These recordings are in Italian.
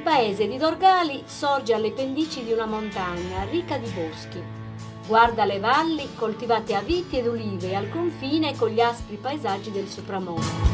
paese di Dorgali sorge alle pendici di una montagna ricca di boschi. Guarda le valli coltivate a viti ed ulive al confine con gli aspri paesaggi del Sopramonte.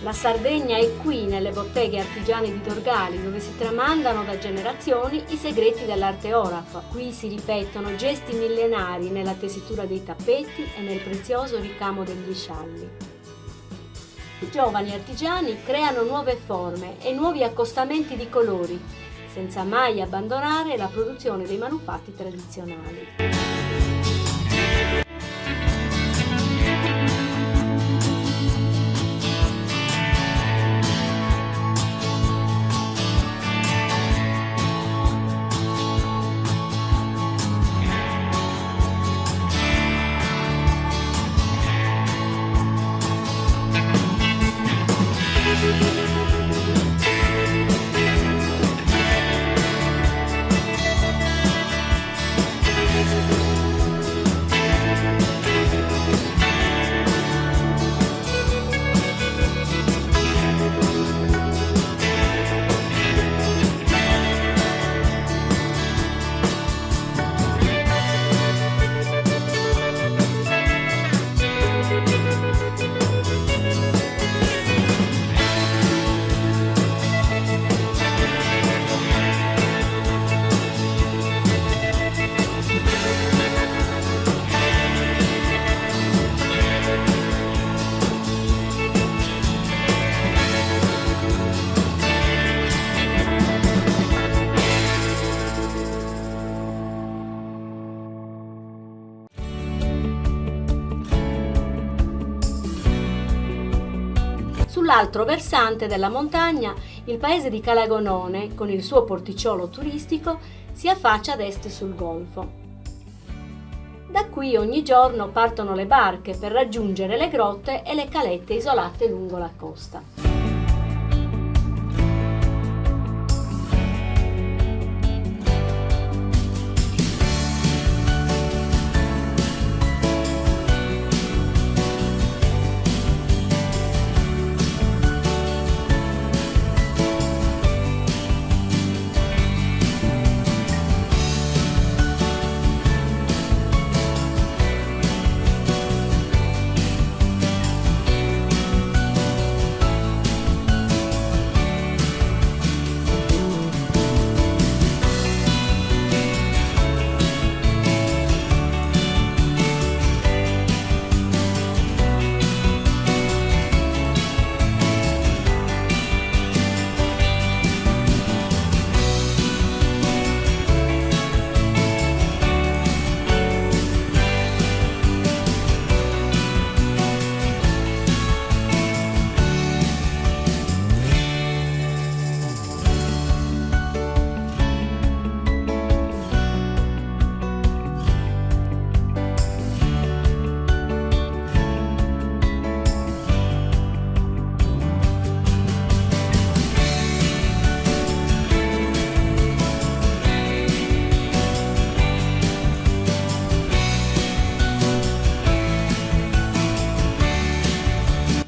La Sardegna è qui nelle botteghe artigiane di Dorgali, dove si tramandano da generazioni i segreti dell'arte orafa. Qui si ripetono gesti millenari nella tessitura dei tappeti e nel prezioso ricamo degli scialli. I giovani artigiani creano nuove forme e nuovi accostamenti di colori, senza mai abbandonare la produzione dei manufatti tradizionali. Sull'altro versante della montagna, il paese di Calagonone, con il suo porticciolo turistico, si affaccia ad est sul golfo. Da qui ogni giorno partono le barche per raggiungere le grotte e le calette isolate lungo la costa.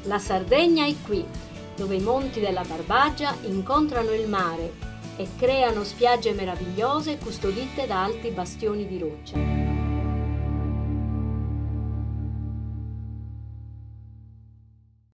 La Sardegna è qui, dove i monti della Barbagia incontrano il mare e creano spiagge meravigliose custodite da alti bastioni di roccia.